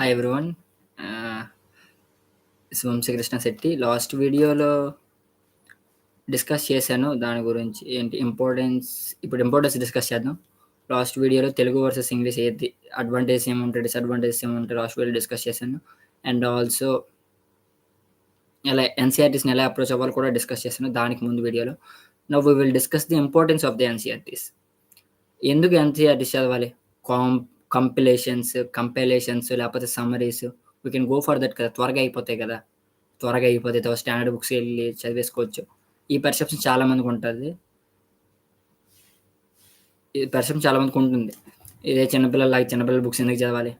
Hi everyone. Ah, this Vamsikrishna Shetty. Last వీడియోలో discuss చేశాను. దాని గురించి ఇప్పుడు ఇంపార్టెన్స్ డిస్కస్ చేద్దాం. లాస్ట్ వీడియోలో తెలుగు వర్సెస్ ఇంగ్లీష్ ఏది అడ్వాంటేజెస్ ఏముంటాయి, డిసడ్వాంటేజెస్ ఏముంటాయి లాస్ట్ వీడియోలో డిస్కస్ చేశాను. అండ్ ఆల్సో ఎన్‌సీఈఆర్‌టీస్‌ని ఎలా అప్రోచ్ అవ్వాలో కూడా డిస్కస్ చేశాను దానికి ముందు వీడియోలో. Now we will discuss the importance of the NCERTs. ఎందుకు ఎన్‌సీఈఆర్‌టీస్ చదవాలి? కాం కంపైలేషన్స్ లేకపోతే summaries we can go for that కదా! త్వరగా అయిపోతాయి కదా! త్వరగా అయిపోతాయి. స్టాండర్డ్ బుక్స్ ఎళ్లి చదివేసుకోవచ్చు. ఈ పర్సెప్షన్ చాలా మందికుంటది. ఈ పర్సెప్షన్ చాలా మందికుంటుంది. ఇదే చిన్నపిల్లల బుక్స్ ఎందుకు చదవాలి?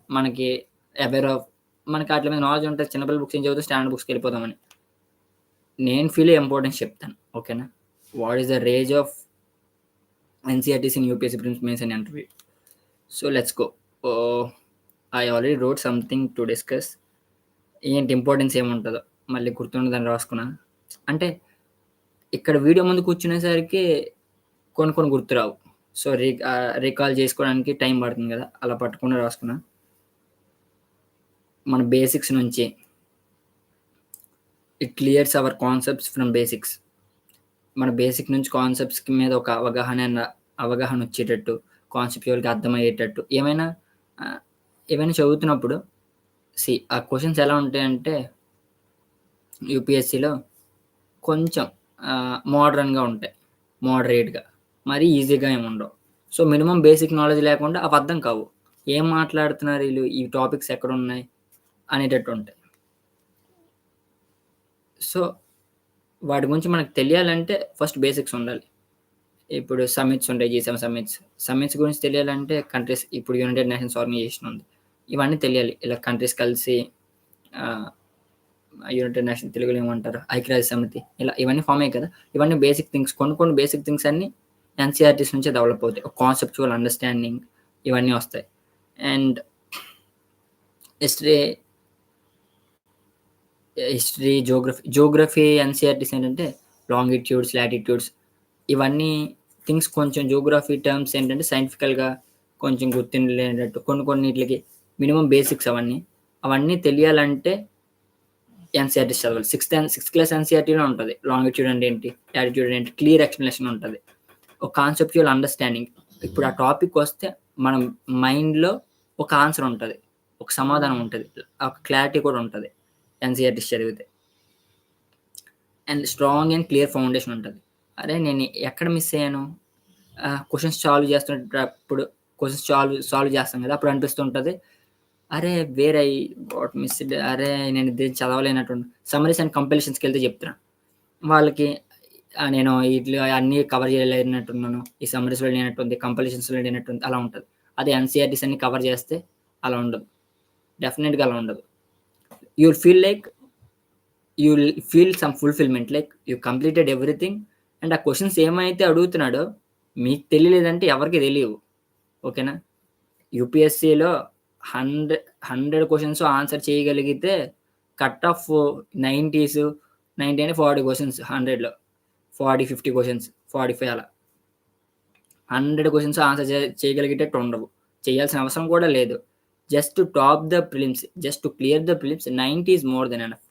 అవేర్ ఆఫ్ మనకి ఆటిల మీద నాలెడ్జ్ ఉంటది. చిన్నపిల్లల బుక్స్ ఏం చదువుతాం స్టాండర్డ్ బుక్స్‌కెళ్ళిపోదామని. నేను ఫీల్ అయ్యే ఇంపార్టెన్స్ చెప్తాను. ఓకేనా? What is the range of NCERTs in UPSC prelims, mains and interview. So let's go. Oh! I already wrote something to discuss. ఏంటి ఇంపార్టెన్స్ ఏముంటదో మళ్ళీ గుర్తుండదని రాసుకున్నా. అంటే ఇక్కడ వీడియో ముందు కూర్చునేసరికి కొన్ని కొన్ని గుర్తురావు. సో, రికాల్ చేసుకోవడానికి టైం పడుతుంది గదా! అలా పట్టకుండా రాసుకున్నా. మన బేసిక్స్ నుంచి it clears our concepts from basics. మన బేసిక్ నుంచి కాన్సెప్ట్స్ మీద ఒక అవగాహనొచ్చేటట్టు, కాన్సెప్చువల్‌గా అర్థమయ్యేటట్టు ఆహ్, ఏవైనా చదువుతున్నప్పుడు ఆ క్వెషన్స్ ఎలా ఉంటాయంటే యూపీఎస్సీలో కొంచెం మోడరన్‌గా ఉంటాయి. మోడరేట్‌గా. మరీ ఈజీగా ఏముండవు. సో, మినిమమ్ బేసిక్ నాలెడ్జ్ లేకుండా అవి అర్థం కావు. ఏం మాట్లాడుతున్నారు ఈళ్ళు? ఈ టాపిక్స్ ఎక్కడున్నాయి? అనేటట్టుంటాయి. సో, వాటి గురించి మనకు తెలియాలంటే ఫస్ట్ బేసిక్స్ ఉండాలి. ఇప్పుడు సమ్మిట్స్ ఉంటాయి. జీ7 సమ్మిట్స్. సమ్మిట్స్ గురించి తెలియాలంటే ఇప్పుడు యునైటెడ్ నేషన్స్ ఆర్గనైజేషన్ ఉంది. ఇవన్నీ తెలియాలి. ఇలా కంట్రీస్ కలిసి ఆహ్, యునైటెడ్ నేషన్ తెలుగులో ఏమంటారు? ఐక్యరాజ్య సమితి. ఇవన్నీ ఫార్మ్ అయ్యాయి కదా! ఇవన్నీ బేసిక్ థింగ్స్. కొన్ని బేసిక్ థింగ్స్ అన్నీ ఎన్‌సీఈఆర్‌టీస్ నుంచే డెవలప్ అవుతాయి. ఒక కాన్సెప్చువల్ అండర్‌స్టాండింగ్ ఇవన్నీ వస్తాయి. అండ్ హిస్టరీ జియోగ్రఫీ ఎన్‌సీఈఆర్‌టీస్ ఏంటంటే లాంగిట్యూడ్స్, లాటిట్యూడ్స్ ఇవన్నీ థింగ్స్ కొంచెం జియోగ్రఫీ టర్మ్స్ ఏంటంటే సైంటిఫికల్‌గా కొంచెం గుర్తుండలేనట్టు కొన్నిట్లకి మినిమమ్ బేసిక్స్ అవన్నీ. అవన్నీ తెలియాలంటే ఎన్‌సీఈఆర్‌టీస్ చదవాలి. సిక్స్త్ క్లాస్ ఎన్‌సీఈఆర్‌టీలో ఉంటది. లాంగిట్యూడ్ అంటే ఏంటి? లాటిట్యూడ్ అంటే ఏంటి? క్లియర్ ఎక్స్‌ప్లనేషన్ ఉంటది. ఒక కాన్సెప్చువల్ అండర్‌స్టాండింగ్. ఇప్పుడు ఆ టాపిక్ వస్తే మనం మైండ్‌లో ఒక ఆన్సర్ ఉంటది. ఒక సమాధానం ఉంటది. ఒక క్లారిటీ కూడా ఉంటది. ఎన్‌సీఈఆర్‌టీస్ చదివితే. And strong and clear foundation ఉంటది. అరే! నేను ఎక్కడ మిస్ అయ్యాను? క్వెషన్స్ సాల్వ్ చేస్తునేటప్పుడు క్వెషన్స్ సాల్వ్ చేస్తాం కదా! అప్పుడు అనిపిస్తుంటది. అరే! Where I got missed. అరే! నేను ఇది చదవలేనట్టుంది. సమ్మరీస్ అండ్ కంపైలేషన్స్‌కెళ్తే చెప్తున్నా. వాళ్ళకి నేను ఈటిలో అన్నీ కవర్ చేయలేనట్టున్నాను. ఈ సమ్మరీస్‌లో లేనట్టుంది. కంపైలేషన్స్‌లో లేనట్టుంది. అలా ఉంటది. అదే ఎన్‌సీఈఆర్‌టీస్ అన్ని కవర్ చేస్తే అలా ఉండదు. డెఫినిట్‌గా అలా ఉండదు. You will feel like you will feel some fulfilment. Like you completed everything. And ఆ క్వెషన్స్ ఏమైతే అడుగుతున్నాడో మీకు తెలియలేదంటే ఎవరికీ తెలియవు. ఓకేనా? యూపీఎస్సీలో 100 క్వెషన్స్ ఆన్సర్ చేయగలిగితే కట్ ఆఫ్ 90స్ 90 అంటే 40 క్వెషన్స్ 100లో 40, 50 క్వెషన్స్ 45 అలా. 100 క్వెషన్స్ ఆన్సర్ చేయగలిగేటట్టు ఉండవు. చేయాల్సిన అవసరం కూడా లేదు. Just to top the prelims, just to clear the prelims 90 is more than enough.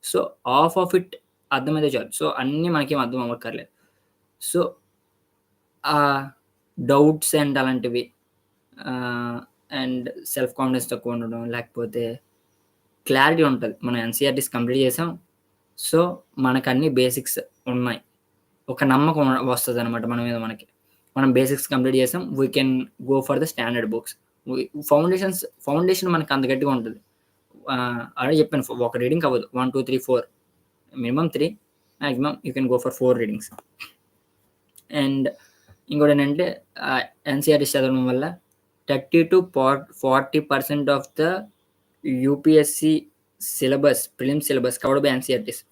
So, half of it అర్థమైతే చాలు. సో, అన్నీ మనకేం అర్థం అవ్వక్కర్లేదు. సో, డౌట్స్ అండ్ అలాంటివి ఆహ్, అండ్ సెల్ఫ్ కాన్ఫిడెన్స్ తక్కువ ఉండడం, లేకపోతే క్లారిటీ ఉంటది. మనం ఎన్‌సీఈఆర్‌టీస్ కంప్లీట్ చేసాం. సో, మనకన్నీ బేసిక్స్ ఉన్నాయి. ఒక నమ్మకం వస్తదనమాట మన మీద మనకి. మనం బేసిక్స్ కంప్లీట్ చేసాం. We can go for the standard books. We foundation మనకు అంత గట్టిగా ఉంటది. ఆల్రెడీ చెప్పాను ఒక రీడింగ్‌కి అవ్వదు. 1, 2, 3, 4 minimum 3 maximum you can go for 4 readings. And ఇంకోటేంటంటే ఎన్‌సీఈఆర్‌టీస్ చదవడం వల్ల 30-40% of the UPSC prelims syllabus covered by NCERTs.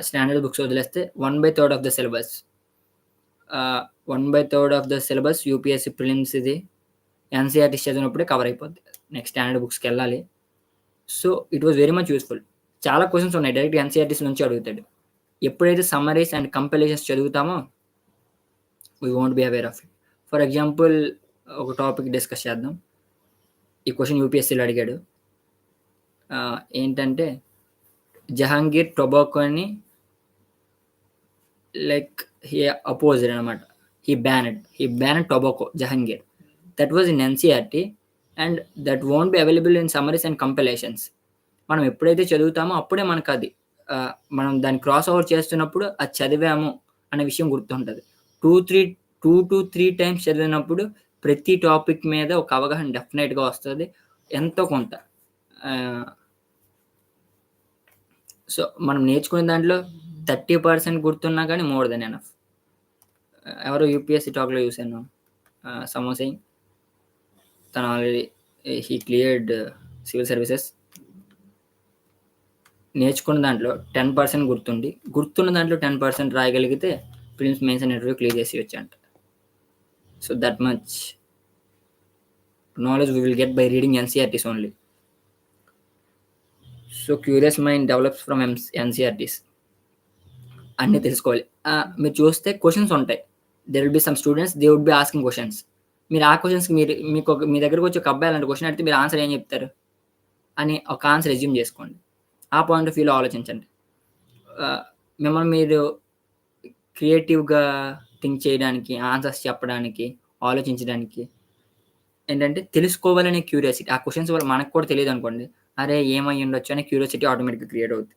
Standard books వదిలేస్తే 1/3 of the syllabus. 1/3 of the syllabus UPSC prelims ఇది ఎన్‌సీఈఆర్‌టీస్ చదివినప్పుడే కవర్ అయిపోద్ది. నెక్స్ట్ స్టాండర్డ్ బుక్స్‌కెళ్ళాలి. So, it was very much useful. చాలా క్వెషన్స్ ఉన్నాయి. డైరెక్ట్‌గా ఎన్‌సీఈఆర్‌టీస్ నుంచి అడుగుతాడు. ఎప్పుడైతే సమ్మరీస్ అండ్ కంపైలేషన్స్ చదువుతామో we won't be aware of it. For example ఒక టాపిక్ డిస్కస్ చేద్దాం. ఈ క్వెషన్ యూపీఎస్సీలో అడిగాడు. ఏంటంటే జహాంగీర్ టొబాకోని లైక్ హీ అపోజ్డ్ అనమాట. He banned tobacco, Jahangir. That was in NCERT and that won't be available in summaries and compilations. మనం ఎప్పుడైతే చదువుతామో అప్పుడే మనకది మనం దాన్ని క్రాస్ ఓవర్ చేస్తున్నప్పుడు అది చదివాము అనే విషయం గుర్తుంటది. 2-3 టైమ్స్ చదివినప్పుడు ప్రతి టాపిక్ మీద ఒక అవగాహన డెఫినెట్‌గా వస్తది. ఎంతో కొంత. సో, మనం నేర్చుకునే దాంట్లో 30% గుర్తున్నా గానీ మోర్ దెన్ ఎనఫ్. ఎవరో యూపీఎస్సీ టాక్‌లో చూసాను. సమ్‌వన్ సేయింగ్ తను already he cleared civil services. నేర్చుకున్న దాంట్లో 10% గుర్తుండి, గుర్తున్న దాంట్లో 10% రాయగలిగితే prelims, mains and interview clear చేసేయొచ్చంట. So that much knowledge we will get by reading NCERTs only. So curious mind develops from NCERTs. అన్నీ తెలుసుకోవాలి. మీరు చూస్తే క్వెషన్స్ ఉంటాయి. There will be some students they would be asking questions. మీరు ఆ క్వెషన్స్‌కి మీ దగ్గరకు వచ్చి ఒక అబ్బాయి అలాంటి క్వెషన్ అడిగితే మీరు ఆన్సర్ ఏం చెప్తారు అని ఒక ఆన్సర్ అజ్యూమ్ చేసుకోండి. ఆ పాయింట్ ఆఫ్ వ్యూలో ఆలోచించండి. మిమ్మల్ని మీరు క్రియేటివ్‌గా థింక్ చేయడానికి, ఆన్సర్స్ చెప్పడానికి, ఆలోచించడానికి ఏంటంటే తెలుసుకోవాలనే క్యూరియాసిటీ. ఆ క్వెషన్స్ వల్ల మనకు కూడా తెలీదనుకోండి, అరే! ఏమై ఉండొచ్చు అనే క్యూరియాసిటీ ఆటోమేటిక్‌గా క్రియేట్ అవుద్ది.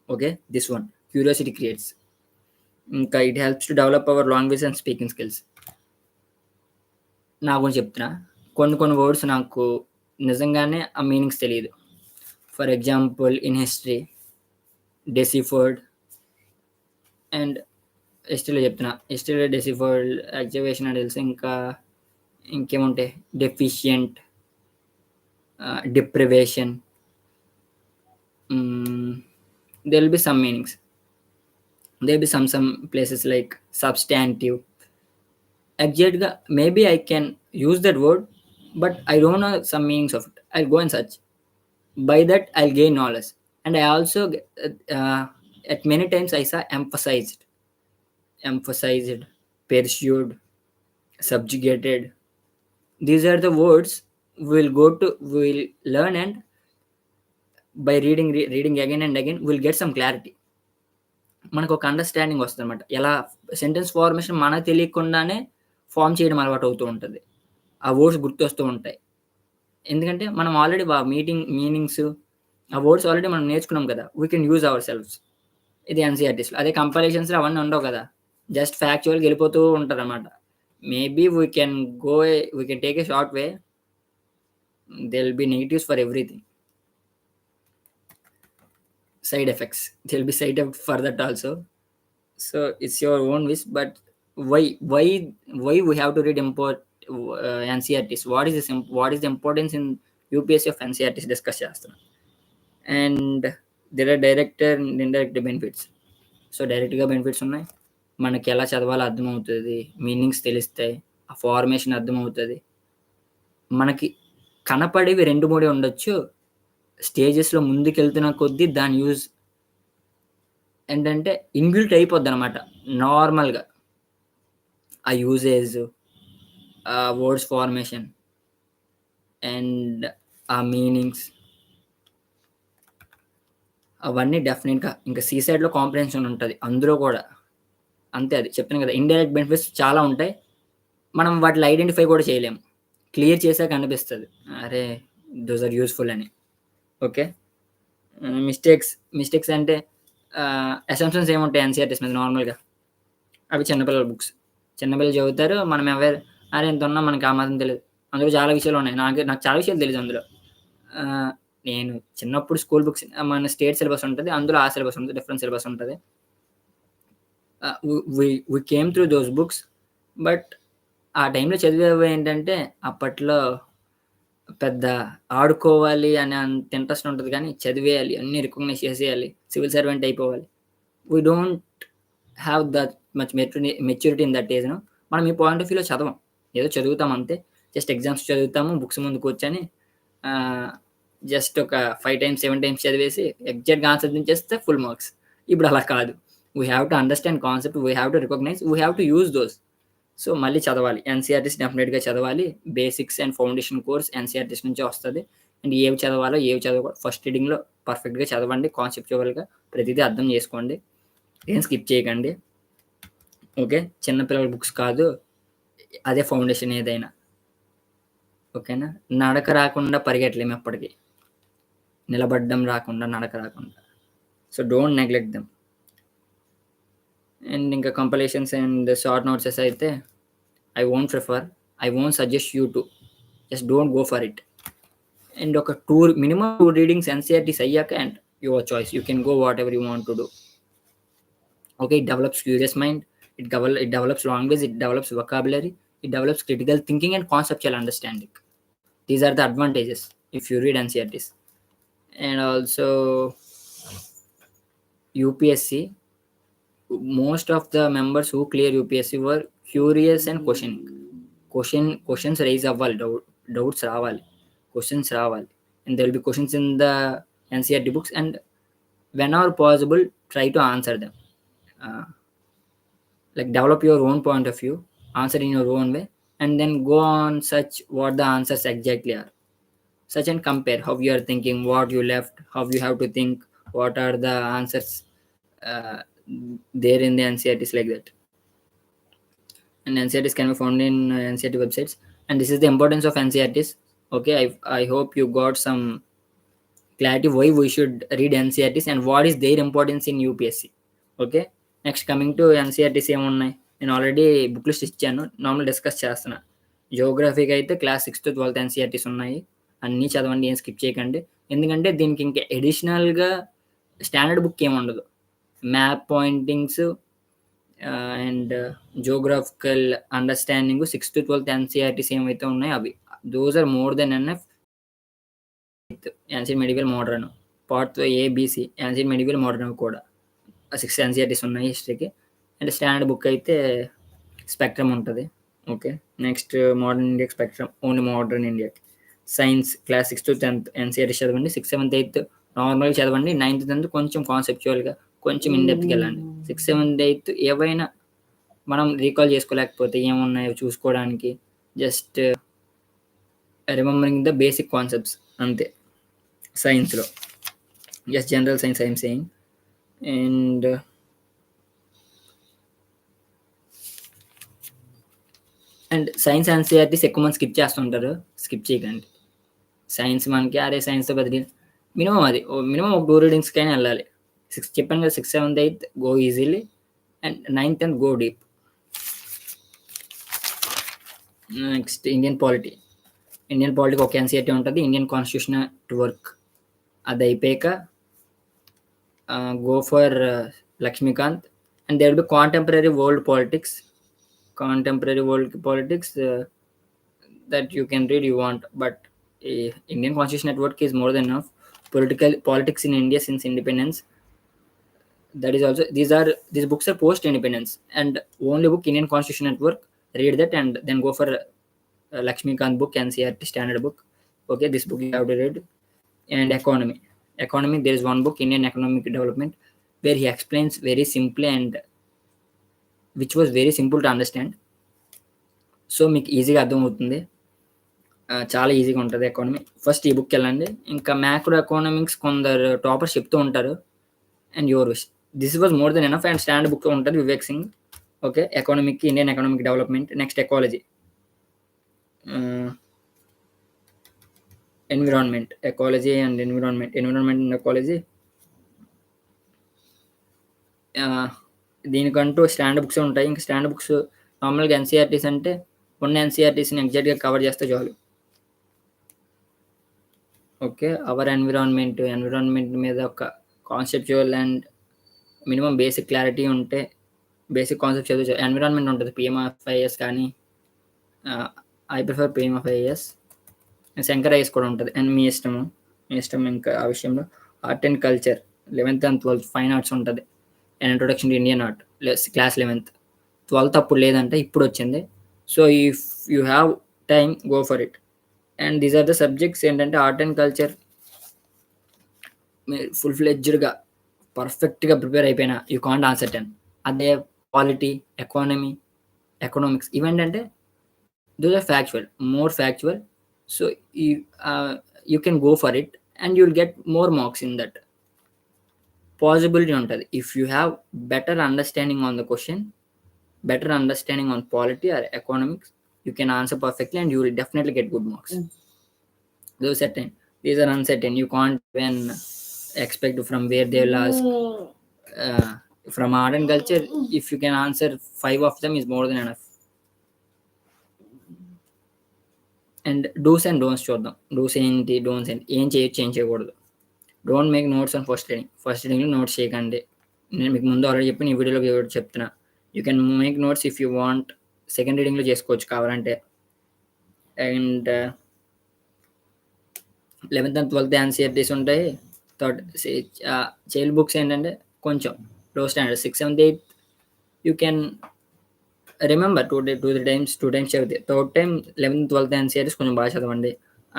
Okay. This one curiosity creates. ఇంకా it helps to develop our language and speaking skills. నా గురించి చెప్తున్నా. కొన్ని వర్డ్స్ నాకు నిజంగానే ఆ మీనింగ్స్ తెలీదు. For example in history deciphered and హిస్టరీలో చెప్తున్నా. హిస్టరీలో డెసిఫర్డ్, యాక్టివేషన్ అని తెలుసు. ఇంకా ఇంకేముంటాయి, deficient, deprivation. there will be some meanings. There will be some places like substantive. Exactly, maybe I can use that word, but I don't know some meanings of it. I'll go and search. By that, I'll gain knowledge. And I also, at many times, I saw emphasized, pursued, subjugated. These are the words we'll learn, and by reading again and again, we'll get some clarity. మనకు ఒక understanding వస్తదనమాట. ఎలా sentence formation మనకు తెలియకుండానే form చేయడం అలవాటవుతూ ఉంటది. ఆ words గుర్తొస్తూ ఉంటాయి. ఎందుకంటే మనం ఆల్రెడీ మీనింగ్స్ ఆ వర్డ్స్ ఆల్రెడీ మనం నేర్చుకున్నాం కదా! We can use our selves. ఇది ఎన్‌సీఈఆర్టీస్‌లో. అదే కంపైలేషన్స్‌లో అవన్నీ ఉండవు కదా! జస్ట్ ఫ్యాక్చువల్‌గా ఎళ్ళిపోతూ ఉంటదనమాట. Maybe we can take a short way. There will be negatives for everything. Side effects. There'll be side effects for that also. So it's your own wish, but why we have to read NCERTs? What is the importance in UPSC of NCERTs discuss చేస్తున్నాం. And there are direct and indirect benefits. So డైరెక్ట్‌గా benefits ఉన్నాయి. మనకి ఎలా చదవాలో అర్థమవుతది. Meanings తెలుస్తాయి. ఆ formation అర్థమవుతది. మనకి కనపడేవి 2, 3 ఉండొచ్చు. స్టేజెస్‌లో ముందుకెళ్తున్న కొద్దీ దాని యూజ్ ఏంటంటే ఇన్‌బిల్ట్ అయిపోద్దనమాట నార్మల్‌గా. ఆ యూసేజ్, ఆ వర్డ్స్ ఫార్మేషన్ అండ్ ఆ మీనింగ్స్ అవన్నీ డెఫినిట్‌గా ఇంకా సీసైడ్‌లో కాంప్రిహెన్షన్ ఉంటది. అందులో కూడా అంతే. అది చెప్తాను కదా! ఇండైరెక్ట్ బెనిఫిట్స్ చాలా ఉంటాయి. మనం వాటిని ఐడెంటిఫై కూడా చేయలేము. క్లియర్ చేసాక అనిపిస్తది. అరే! దోస్ ఆర్ యూజ్‌ఫుల్ అని. ఓకే. మిస్టేక్స్ అంటే అసంప్షన్స్ ఏముంటాయి ఎన్‌సీఈఆర్టీస్ మీద నార్మల్‌గా. అవి చిన్నపిల్లల బుక్స్. చిన్నపిల్లలు చదువుతారు. మనం అరే ఇంతున్నా మనకి ఆ మాత్రం తెలీదు. అందులో చాలా విషయాలున్నాయి. నాకు చాలా విషయాలు తెలీదు అందులో. నేను చిన్నప్పుడు స్కూల్ బుక్స్ మన స్టేట్ సిలబస్ ఉంటది. అందులో ఆ సిలబస్ ఉంటది. డిఫరెంట్ సిలబస్ ఉంటది. We came through those books. But ఆ టైంలో చదివేవి ఏంటంటే అప్పట్లో పెద్ద ఆడుకోవాలి అనే అంత ఇంట్రెస్ట్ ఉంటది కానీ చదివేయాలి. అన్నీ రికగ్నైజ్ చేసేయాలి. సివిల్ సర్వెంట్ అయిపోవాలి. We don't have that much maturity in that ఏజ్‌ను. మనం ఈ పాయింట్ ఆఫ్ వ్యూలో చదవం. ఏదో చదువుతాం అంతే. జస్ట్ ఎగ్జామ్స్ చదువుతాము. బుక్స్ ముందు కూర్చొని జస్ట్ ఒక 5 టైమ్స్, 7 టైమ్స్ చదివేసి ఎగ్జాక్ట్‌గా ఆన్సర్ దించేస్తే ఫుల్ మార్క్స్. ఇప్పుడు అలా కాదు. We have to understand concept. We have to recognise. We have to use those. So మళ్ళీ చదవాలి. ఎన్‌సీఈఆర్టీస్ డెఫినిట్‌గా చదవాలి. Basics and foundation course NCERTs నుంచే వస్తది. అండ్ ఏవి చదవాలో, ఏవి చదవకూడదో ఫస్ట్ రీడింగ్‌లో పర్ఫెక్ట్‌గా చదవండి. కాన్సెప్చువల్‌గా ప్రతిదీ అర్థం చేసుకోండి. ఏం స్కిప్ చేయకండి. ఓకే. చిన్న పిల్లల బుక్స్ కాదు. అదే ఫౌండేషన్ ఏదైనా. ఓకేనా? నడక రాకుండా పరిగెట్టలేము ఎప్పటికి. నిలబడడం రాకుండా, నడక రాకుండా. So, don't neglect them. And ఇంకా కంపైలేషన్స్ అండ్ షార్ట్ నోట్సెస్ అయితే I won't suggest you to. Just don't go for it. And ఒక మినిమమ్ 2 రీడింగ్స్ ఎన్‌సీఈఆర్‌టీస్ అయ్యాక and your choice. You can go whatever you want to do. Okay, it develops curious mind, it develops language, it develops vocabulary, it develops critical thinking and conceptual understanding. These are the advantages if you read NCERTs. And also UPSC, most of the members who clear UPSC were curious and questioning. Questions raise అవ్వాలి, doubts రావాలి, questions రావాలి, and there will be questions in the NCERT books, and whenever possible try to answer them. Like develop your own point of view, answer in your own way, and then go on search what the answers exactly are. Search and compare how you are thinking, what you left, how you have to think, what are the answers uh, there in the NCERTs, like that. And NCERTs can be found in NCERT websites, and this is the importance of NCERTs. Okay, I hope you got some clarity why we should read NCERTs and what is their importance in UPSC. Okay, next coming to NCERTs ఏమున్నాయి, నేను already book list ఇచ్చాను, normal discuss చేస్తున్నా. జియోగ్రఫీకి అయితే class 6th to 12th NCERTs ఉన్నాయి, అన్నీ చదవండి, ఏం skip చేయకండి. ఎందుకంటే దీనికి ఇంకా ఎడిషనల్గా స్టాండర్డ్ బుక్ ఏమి ఉండదు. Map pointings and geographical understanding 6th to 12th NCERTs ఏమైతే ఉన్నాయో అవి, those are more than enough. Ancient medieval modern part ABC, ancient medieval modern కూడా 6 ఎన్సీఆర్టీస్ ఉన్నాయి హిస్టరీకి. అండ్ స్టాండర్డ్ బుక్ అయితే స్పెక్ట్రమ్ ఉంటుంది. ఓకే, నెక్స్ట్ మోడర్న్ ఇండియాకి స్పెక్ట్రమ్, ఓన్లీ మోడర్న్ ఇండియాకి. Science class 6th to 10th NCERT చదవండి, 6th, 7th, 8th నార్మల్గా చదవండి, 9th, 10th కొంచెం కాన్సెప్చువల్గా కొంచెం ఇన్డెప్త్కి వెళ్ళండి. 6th, 7th, 8th ఏవైనా మనం రీకాల్ చేసుకోలేకపోతే ఏమున్నాయో చూసుకోవడానికి just remembering the basic concepts అంతే. సైన్స్లో just general science I'm saying. And science NCERTs ఎక్కువ మంది స్కిప్ చేస్తుంటారు, స్కిప్ చేయకండి. సైన్స్ మనకి సైన్స్తో పెద్ద మినిమం మినిమం ఒక 2 రీడింగ్స్కైనా వెళ్ళాలి. చెప్పాను కదా, 6th, 7th, 8th go easily, and 9th, 10th go deep. Next Indian polity ఒక ఎన్సీఆర్టీ ఉంటుంది, ఇండియన్ కాన్స్టిట్యూషన్ టు వర్క్. అది అయిపోయాక go for Lakshmikant, and there will be contemporary world politics that you can read you want, but Indian Constitution Network is more than enough. Politics in India since independence, that is also, these books are post independence, and only book Indian Constitution Network, read that and then go for Lakshmikant book, NCERT standard book. Okay, this book you have to read. And economy, there is one book, Indian Economic Development, where he explains very simply, and which was very simple to understand. So మీకు ఈజీగా అర్థమవుతుంది, చాలా ఈజీగా ఉంటుంది economy. First ఈ book వెళ్ళండి. ఇంకా macro economics కొందరు టాపర్స్ చెప్తూ ఉంటారు, and your wish, this was more than enough. And standard book ఉంటుంది, వివేక్ సింగ్. ఓకే, ఎకానమీకి Indian economic development. Next ecology, environment, ecology and environment and ecology. దీనికంటూ స్టాండర్డ్ బుక్స్ ఉంటాయి. ఇంకా స్టాండర్డ్ బుక్స్ నార్మల్గా ఎన్సీఆర్టీస్ అంటే ఉన్న ఎన్సీఆర్టీస్ని ఎగ్జాక్ట్గా కవర్ చేస్తే చాలు. ఓకే, అవర్ ఎన్విరాన్మెంట్ మీద ఒక conceptual and minimum basic clarity ఉంటే, బేసిక్ కాన్సెప్ట్ చదివి ఎన్విరాన్మెంట్ ఉంటుంది. PMFIS కానీ, I prefer PMFIS. Shankar IAS కూడా ఉంటుంది, అండ్ మీ ఇష్టం. ఇంకా ఆ విషయంలో art and culture 11th and 12th fine arts ఉంటుంది, and introduction to Indian art class 11th. 12th అప్పుడు లేదంటే ఇప్పుడు వచ్చింది. So if you have time, go for it. And these are the subjects ఏంటంటే, ఆర్ట్ అండ్ కల్చర్ మీరు full ఫ్లెడ్జ్డ్గా పర్ఫెక్ట్గా prepare అయిపోయినా you can't answer 10. అదే పాలిటీ, ఎకానమీ, ఎకనామిక్స్ ఇవేంటంటే those are factual, more factual. So ఈ you can go for it and you'll get more marks in that. Possibility ఉంటుంది. If you have better understanding on the question, better understanding on polity or economics, you can answer perfectly and you will definitely get good marks. Those certain, these are uncertain, you can't even expect from where they will ask. From art and culture, if you can answer 5 of them is more than enough. And dos and don'ts చూద్దాం. Dos ఏంటి, don'ts ఏంటి, ఏం చేయొచ్చు ఏం చేయకూడదు. Don't make notes on first reading. First రీడింగ్లో notes చేయకండి. నేను మీకు ముందు ఆల్రెడీ చెప్పి ఈ వీడియోలో చెప్తున్నా. You can make notes if you want. Second రీడింగ్లో చేసుకోవచ్చు కావాలంటే. And 11th and 12th NCERTs ఉంటాయి. థర్డ్ చైల్డ్ బుక్స్ ఏంటంటే కొంచెం low standard. 6th, 7th, 8th you can remember 2-3 times చదివితే. Third time 11th, 12th NCERTs కొంచెం బాగా చదవండి.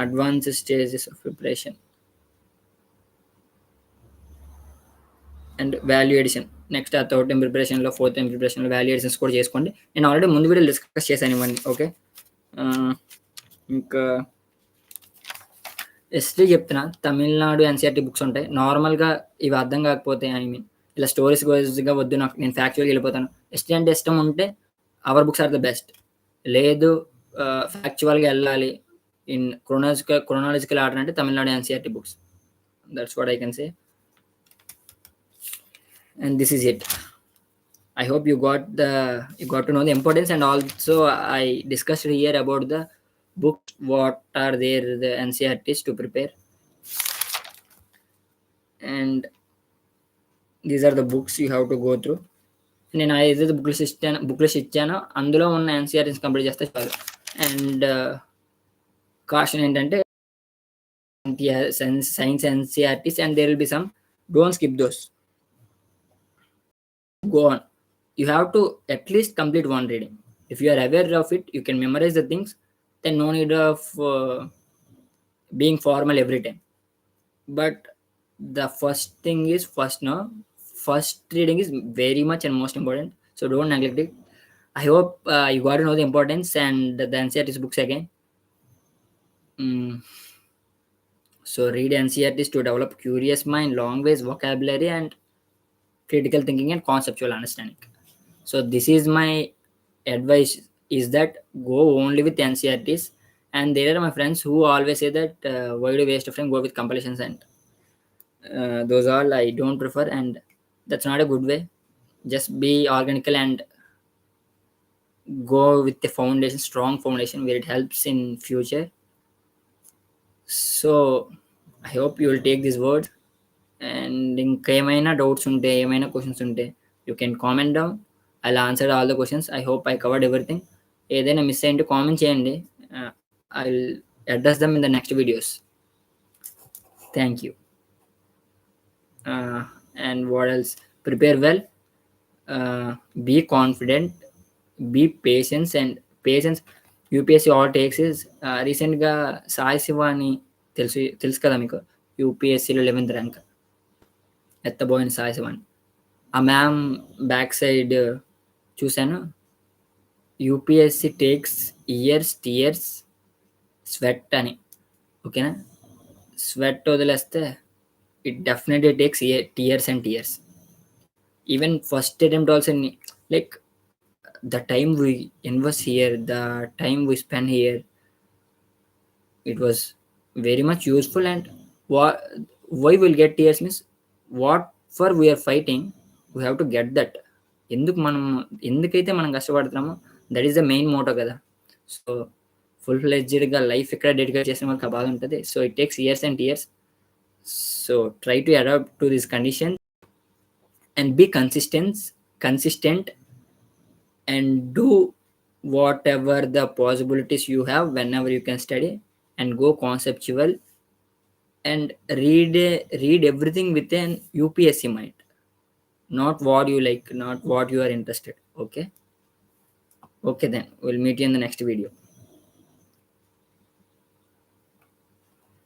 Advance stages of preparation and value edition. Next ఆ థర్డ్ టైం ప్రిపరేషన్లో, fourth time ప్రిపరేషన్లో వాల్యూ ఎడిషన్స్ కూడా చేసుకోండి. నేను ఆల్రెడీ ముందు వీడియో డిస్కస్ చేశాను ఇవన్నీ. ఓకే, ఇంకా హిస్టరీ చెప్తున్నా. తమిళనాడు ఎన్సీఆర్టీ బుక్స్ ఉంటాయి. నార్మల్గా ఇవి అర్థం కాకపోతే, ఐ మీన్ ఇలా స్టోరీస్ గోజ్గా వద్దు నాకు, నేను ఫ్యాక్చువల్గా వెళ్ళిపోతాను. హిస్టరీ అంటే ఇష్టం ఉంటే our books are the best. లేదు ఫ్యాక్చువల్గా వెళ్ళాలి, ఇన్ క్రోనాలజికల్ ఆర్డర్ అంటే Tamil Nadu NCERT books. That's what I can say. And this is it. I hope you got to know the importance, and also I discussed here about the books, what are there, the NCERTs to prepare, and these are the books you have to go through. నేను ఏదైతే book list ఇచ్చానో అందులో ఉన్న NCERTs complete చేస్తే చాలు. And caution ఏంటంటే science NCERTs, and there will be some, don't skip those. Go on. You have to at least complete one reading. If you are aware of it, you can memorize the things, then no need of being formal every time. But the first thing is first reading is very much and most important, so don't neglect it. I hope you got to know the importance and the NCERTs books again. So read NCERTs to develop curious mind, language, vocabulary, and critical thinking and conceptual understanding. So this is my advice, is that go only with NCERTs. And there are my friends who always say that why do you waste of time, go with compilations, and those all I don't prefer, and that's not a good way. Just be organical and go with the foundation, strong foundation, where it helps in future. So I hope you will take this word. And ఇంకేమైనా doubts ఉంటే, ఏమైనా questions ఉంటే, you can comment down. I answer all the questions. I hope I covered everything. ఏదైనా miss అయ్యింటే comment చేయండి. I will address them in the next videos. Thank you. And what else, prepare well, be confident, be patience. And patience UPSC all takes is, రీసెంట్గా సాయి శివ అని తెలుసు కదా మీకు, యూపీఎస్సీలో 11th rank ఎత్తబోయిన సాయి శివ అని. ఆ మ్యామ్ బ్యాక్ సైడ్ చూశాను, UPSC takes years, tears, sweat అని. ఓకేనా, స్వెట్ వదిలేస్తే it definitely takes tears and tears. Even first attempt also, like the time we invest here, the time we spend here, it was very much useful. And why we'll get tears means what for we are fighting, we have to get that. ఎందుకైతే మనం కష్టపడుతున్నామో that is the main motto కదా. So full ఫ్లెడ్జ్డ్గా life ఇక్కడ dedicate చేసిన వాళ్ళకి బాగా ఉంటుంది. So it takes years and years. So try to adapt to this condition and be consistent and do whatever the possibilities you have whenever you can study, and go conceptual and read everything with an UPSC mind, not what you like, not what you are interested. Okay, then we'll meet you in the next video.